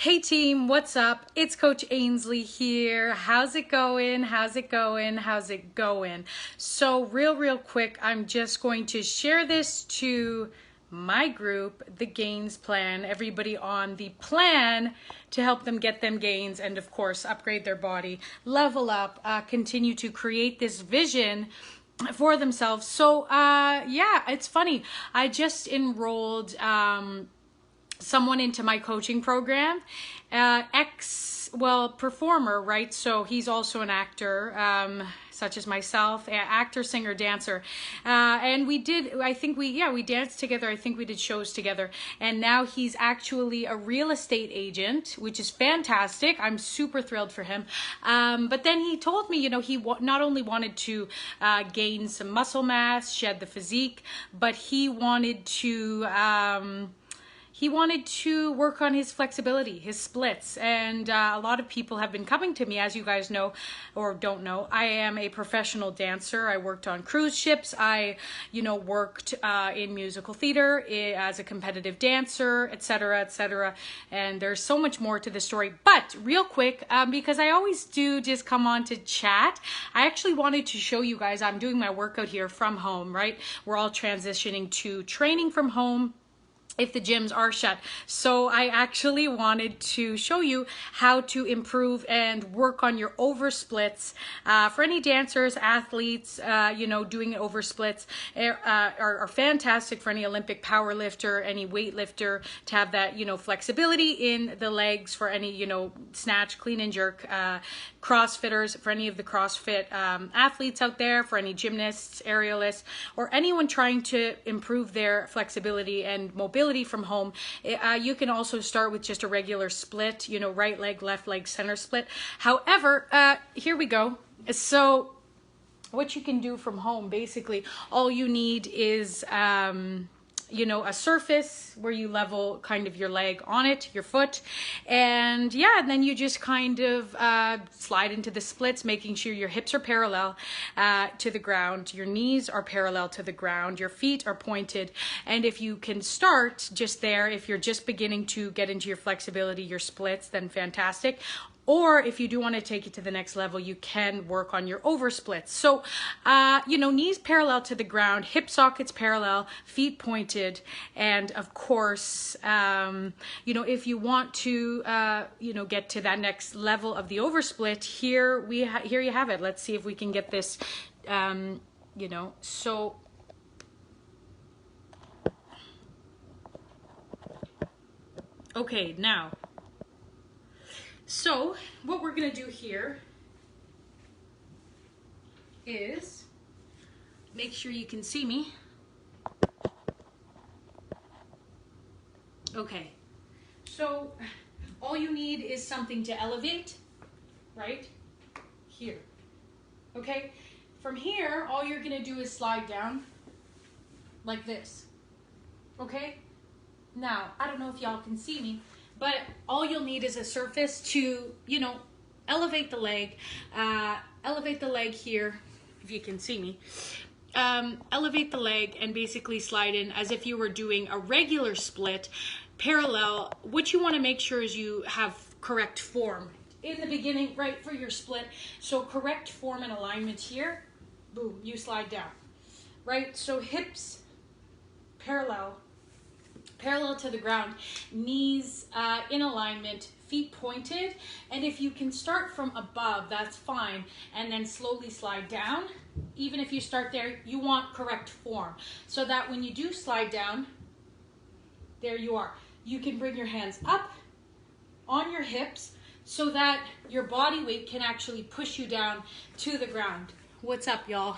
Hey team, what's up? It's Coach Ainsley here. How's it going? How's it going? How's it going? So real quick, I'm just going to share this to my group, the Gains Plan, everybody on the plan to help them get them gains and of course upgrade their body, level up, continue to create this vision for themselves. So yeah, it's funny. I just enrolled someone into my coaching program, performer, right? So he's also an actor, such as myself, actor, singer, dancer. And we danced together. I think we did shows together. And now he's actually a real estate agent, which is fantastic. I'm super thrilled for him. But then he told me, he not only wanted to gain some muscle mass, shed the physique, but he wanted to work on his flexibility, his splits. And a lot of people have been coming to me, as you guys know or don't know. I am a professional dancer. I worked on cruise ships. I, worked in musical theater as a competitive dancer, etc., etc. And there's so much more to the story. But real quick, because I always do just come on to chat, I actually wanted to show you guys, I'm doing my workout here from home, right? We're all transitioning to training from home if the gyms are shut. So I actually wanted to show you how to improve and work on your oversplits. For any dancers, athletes, doing oversplits are fantastic for any Olympic power lifter, any weightlifter, to have that, flexibility in the legs, for any, snatch, clean and jerk, CrossFitters, for any of the CrossFit athletes out there, for any gymnasts, aerialists, or anyone trying to improve their flexibility and mobility from home. You can also start with just a regular split, right leg, left leg, center split. However, here we go. So what you can do from home, basically, all you need is a surface where you level kind of your leg on it, your foot, and then you just kind of slide into the splits, making sure your hips are parallel to the ground, your knees are parallel to the ground, your feet are pointed. And if you can start just there, if you're just beginning to get into your flexibility, your splits, then fantastic. Or if you do want to take it to the next level, you can work on your oversplits. So, knees parallel to the ground, hip sockets parallel, feet pointed, and of course, if you want to, get to that next level of the oversplit, here you have it. Let's see if we can get this, so. Okay, now. So what we're going to do here is make sure you can see me. Okay, so all you need is something to elevate, right? Here. Okay, from here, all you're going to do is slide down like this. Okay, now, I don't know if y'all can see me, but all you'll need is a surface to, elevate the leg here, if you can see me. Elevate the leg and basically slide in as if you were doing a regular split, parallel. What you want to make sure is you have correct form in the beginning, right, for your split. So correct form and alignment here, boom, you slide down, right? So hips parallel to the ground, knees in alignment, feet pointed, and if you can start from above, that's fine, and then slowly slide down. Even if you start there, you want correct form, so that when you do slide down, there you are. You can bring your hands up on your hips so that your body weight can actually push you down to the ground. What's up, y'all?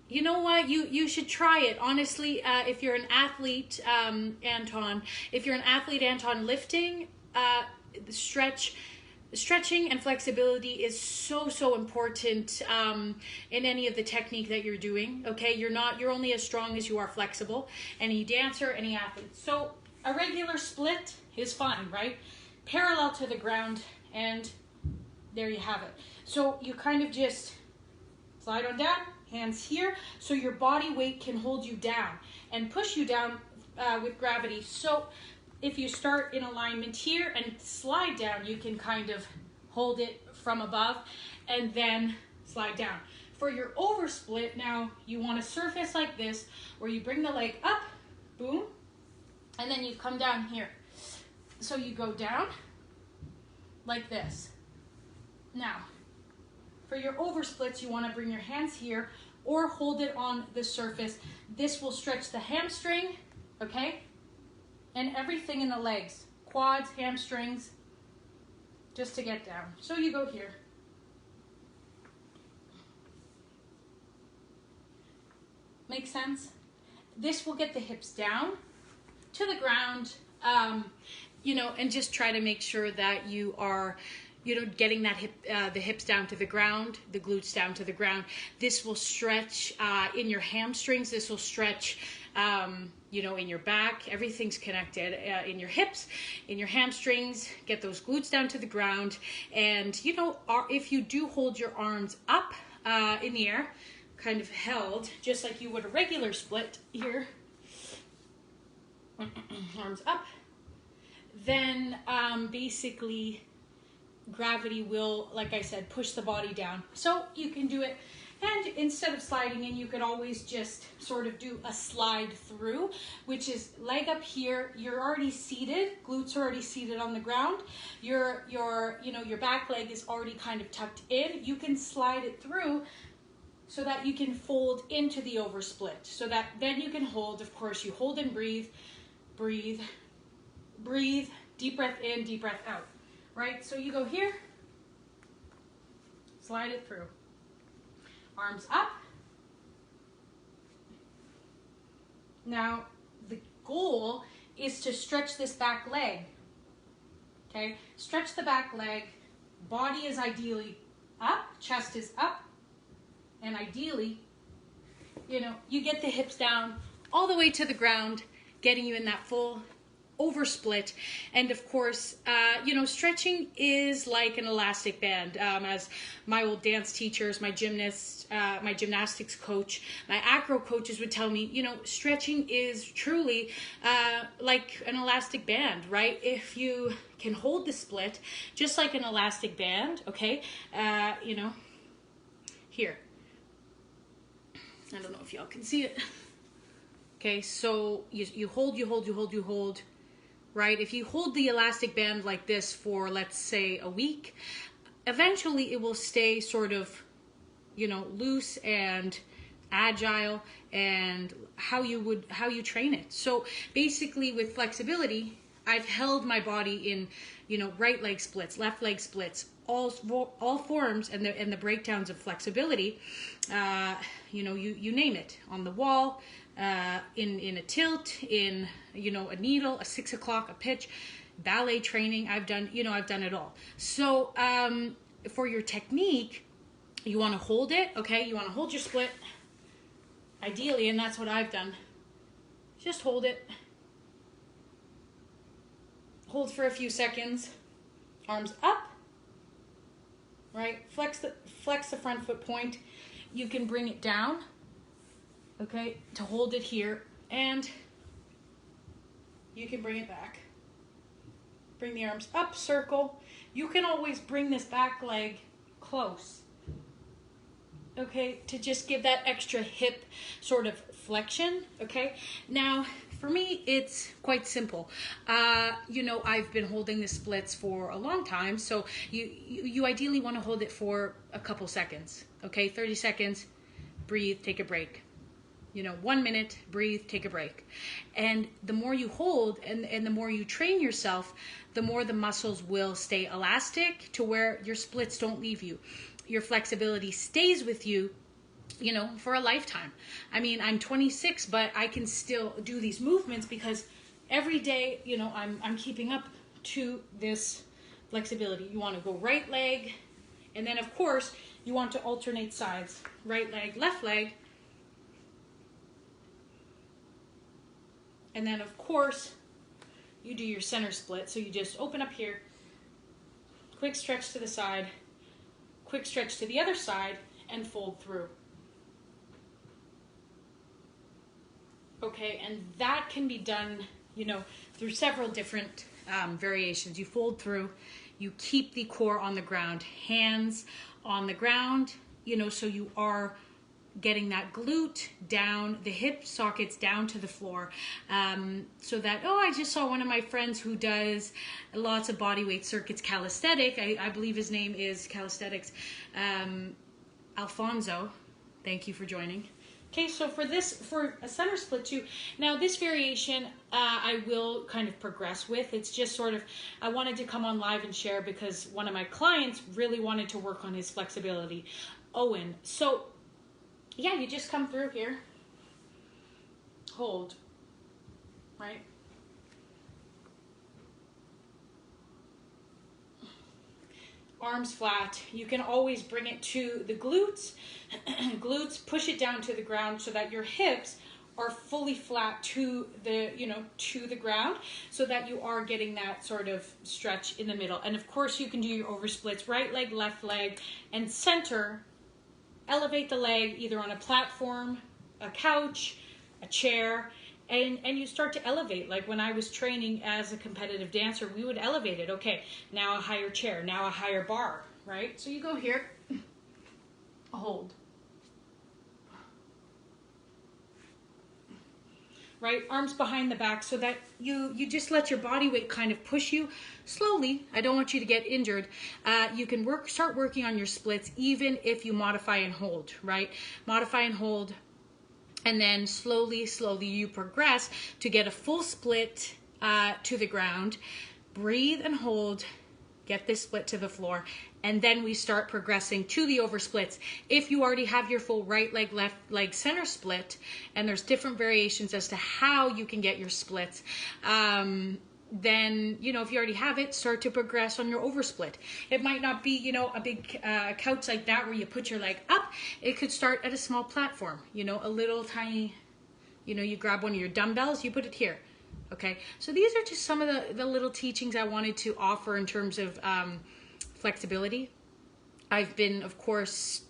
You know what? You should try it. Honestly, if you're an athlete, Anton, lifting, stretching and flexibility is so important in any of the technique that you're doing. Okay, you're only as strong as you are flexible. Any dancer, any athlete. So a regular split is fine, right? Parallel to the ground, and there you have it. So you kind of just slide on down. Hands here, so your body weight can hold you down and push you down with gravity. So if you start in alignment here and slide down, you can kind of hold it from above and then slide down. For your oversplit, now you want a surface like this where you bring the leg up, boom, and then you come down here. So you go down like this. Now, for your oversplits, you want to bring your hands here or hold it on the surface. This will stretch the hamstring, okay? And everything in the legs, quads, hamstrings, just to get down. So you go here. Make sense? This will get the hips down to the ground, you know, and just try to make sure that you are, you know, getting that the hips down to the ground, the glutes down to the ground. This will stretch in your hamstrings. This will stretch, you know, in your back. Everything's connected in your hips, in your hamstrings. Get those glutes down to the ground. And, you know, if you do hold your arms up in the air, kind of held, just like you would a regular split here, arms up, then basically gravity will, like I said, push the body down. So you can do it, and instead of sliding in, you could always just sort of do a slide through, which is leg up here. You're already seated, glutes are already seated on the ground. Your you know, your back leg is already kind of tucked in. You can slide it through so that you can fold into the oversplit. So that then you can hold, of course, you hold and breathe, breathe, breathe, deep breath in, deep breath out, right? So you go here, slide it through. Arms up. Now, the goal is to stretch this back leg, okay? Stretch the back leg, body is ideally up, chest is up, and ideally, you know, you get the hips down all the way to the ground, getting you in that full oversplit. And of course, you know, stretching is like an elastic band. As my old dance teachers, my gymnasts, my gymnastics coach, my acro coaches would tell me, you know, stretching is truly like an elastic band, right? If you can hold the split just like an elastic band, okay, you know, here. I don't know if y'all can see it. Okay, so you hold, right? If you hold the elastic band like this for, let's say, a week, eventually it will stay sort of, you know, loose and agile, and how you train it. So basically with flexibility, I've held my body in, you know, right leg splits, left leg splits, all forms and the breakdowns of flexibility, you know, you name it, on the wall, in a tilt, in, you know, a needle, a 6 o'clock, a pitch, ballet training. I've done it all. So for your technique, you want to hold it, okay? You want to hold your split, ideally, and that's what I've done. Just hold it. Hold for a few seconds. Arms up, right? Flex the front foot point. You can bring it down, okay, to hold it here, and you can bring it back. Bring the arms up, circle. You can always bring this back leg close, okay, to just give that extra hip sort of flexion, okay? Now, for me, it's quite simple. You know, I've been holding the splits for a long time, so you ideally want to hold it for a couple seconds, okay? 30 seconds, breathe, take a break. You know, 1 minute, breathe, take a break. And the more you hold and the more you train yourself, the more the muscles will stay elastic to where your splits don't leave you. Your flexibility stays with you, you know, for a lifetime. I mean, I'm 26, but I can still do these movements because every day, you know, I'm keeping up to this flexibility. You want to go right leg, and then of course you want to alternate sides. Right leg, left leg. And then of course you do your center split. So you just open up here, quick stretch to the side, quick stretch to the other side, and fold through. Okay, and that can be done you know, through several different variations. You fold through, you keep the core on the ground, hands on the ground, you know, so you are getting that glute down, the hip sockets down to the floor, so that, oh, I just saw one of my friends who does lots of body weight circuits, calisthenic, I believe his name is calisthenics, Alfonso, thank you for joining. Okay, so for a center split too, now this variation I will kind of progress with. It's just sort of, I wanted to come on live and share because one of my clients really wanted to work on his flexibility, Owen. So yeah, you just come through here, hold, right? Arms flat. You can always bring it to the glutes, glutes, push it down to the ground so that your hips are fully flat to the, you know, to the ground, so that you are getting that sort of stretch in the middle. And of course you can do your oversplits, right leg, left leg, and center. Elevate the leg either on a platform, a couch, a chair, and you start to elevate. Like when I was training as a competitive dancer, we would elevate it. Okay, now a higher chair, now a higher bar, right? So you go here, hold. Right, arms behind the back so that you just let your body weight kind of push you slowly. I don't want you to get injured. You can start working on your splits even if you modify and hold, right? Modify and hold, and then slowly you progress to get a full split to the ground. Breathe and hold, get this split to the floor, and then we start progressing to the oversplits. If you already have your full right leg, left leg, center split, and there's different variations as to how you can get your splits, then, you know, if you already have it, start to progress on your oversplit. It might not be, you know, a big couch like that where you put your leg up. It could start at a small platform, you know, a little tiny, you know, you grab one of your dumbbells, you put it here. Okay, so these are just some of the little teachings I wanted to offer in terms of flexibility. I've been, of course,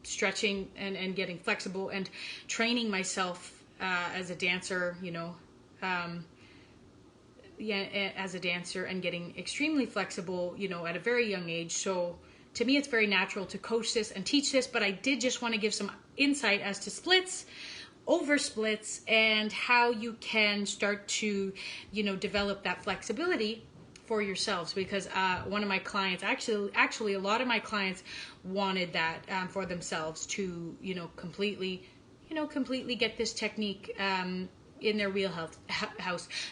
stretching and getting flexible and training myself as a dancer, you know, as a dancer, and getting extremely flexible, you know, at a very young age. So to me, it's very natural to coach this and teach this, but I did just want to give some insight as to splits, over splits, and how you can start to, you know, develop that flexibility for yourselves, because one of my clients, actually a lot of my clients wanted that for themselves to, you know, completely get this technique in their wheelhouse.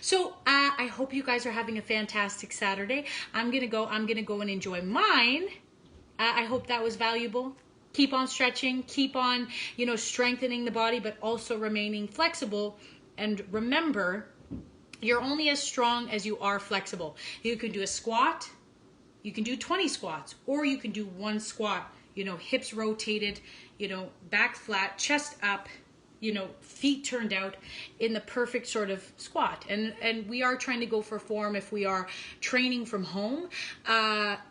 So I hope you guys are having a fantastic Saturday. I'm gonna go and enjoy mine. I hope that was valuable. Keep on stretching, keep on, you know, strengthening the body, but also remaining flexible. And remember, you're only as strong as you are flexible. You can do a squat, you can do 20 squats, or you can do one squat, you know, hips rotated, you know, back flat, chest up, you know, feet turned out in the perfect sort of squat. And we are trying to go for form. If we are training from home,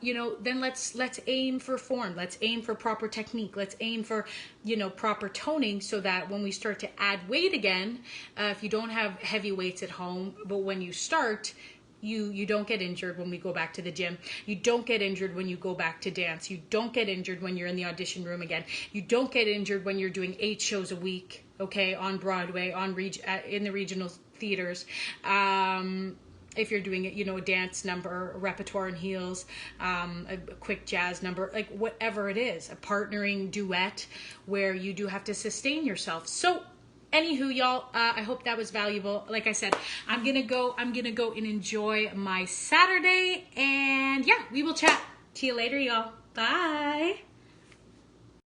you know, then let's aim for form. Let's aim for proper technique. Let's aim for, you know, proper toning, so that when we start to add weight again, if you don't have heavy weights at home, but when you start, you don't get injured when we go back to the gym. You don't get injured when you go back to dance. You don't get injured when you're in the audition room again. You don't get injured when you're doing 8 shows a week, okay, on Broadway, in the regional theaters. If you're doing it, you know, a dance number, a repertoire and heels, a quick jazz number, like whatever it is, a partnering duet where you do have to sustain yourself. So anywho, y'all, I hope that was valuable. Like I said, I'm gonna go and enjoy my Saturday, and yeah, we will chat. See you later, y'all. Bye.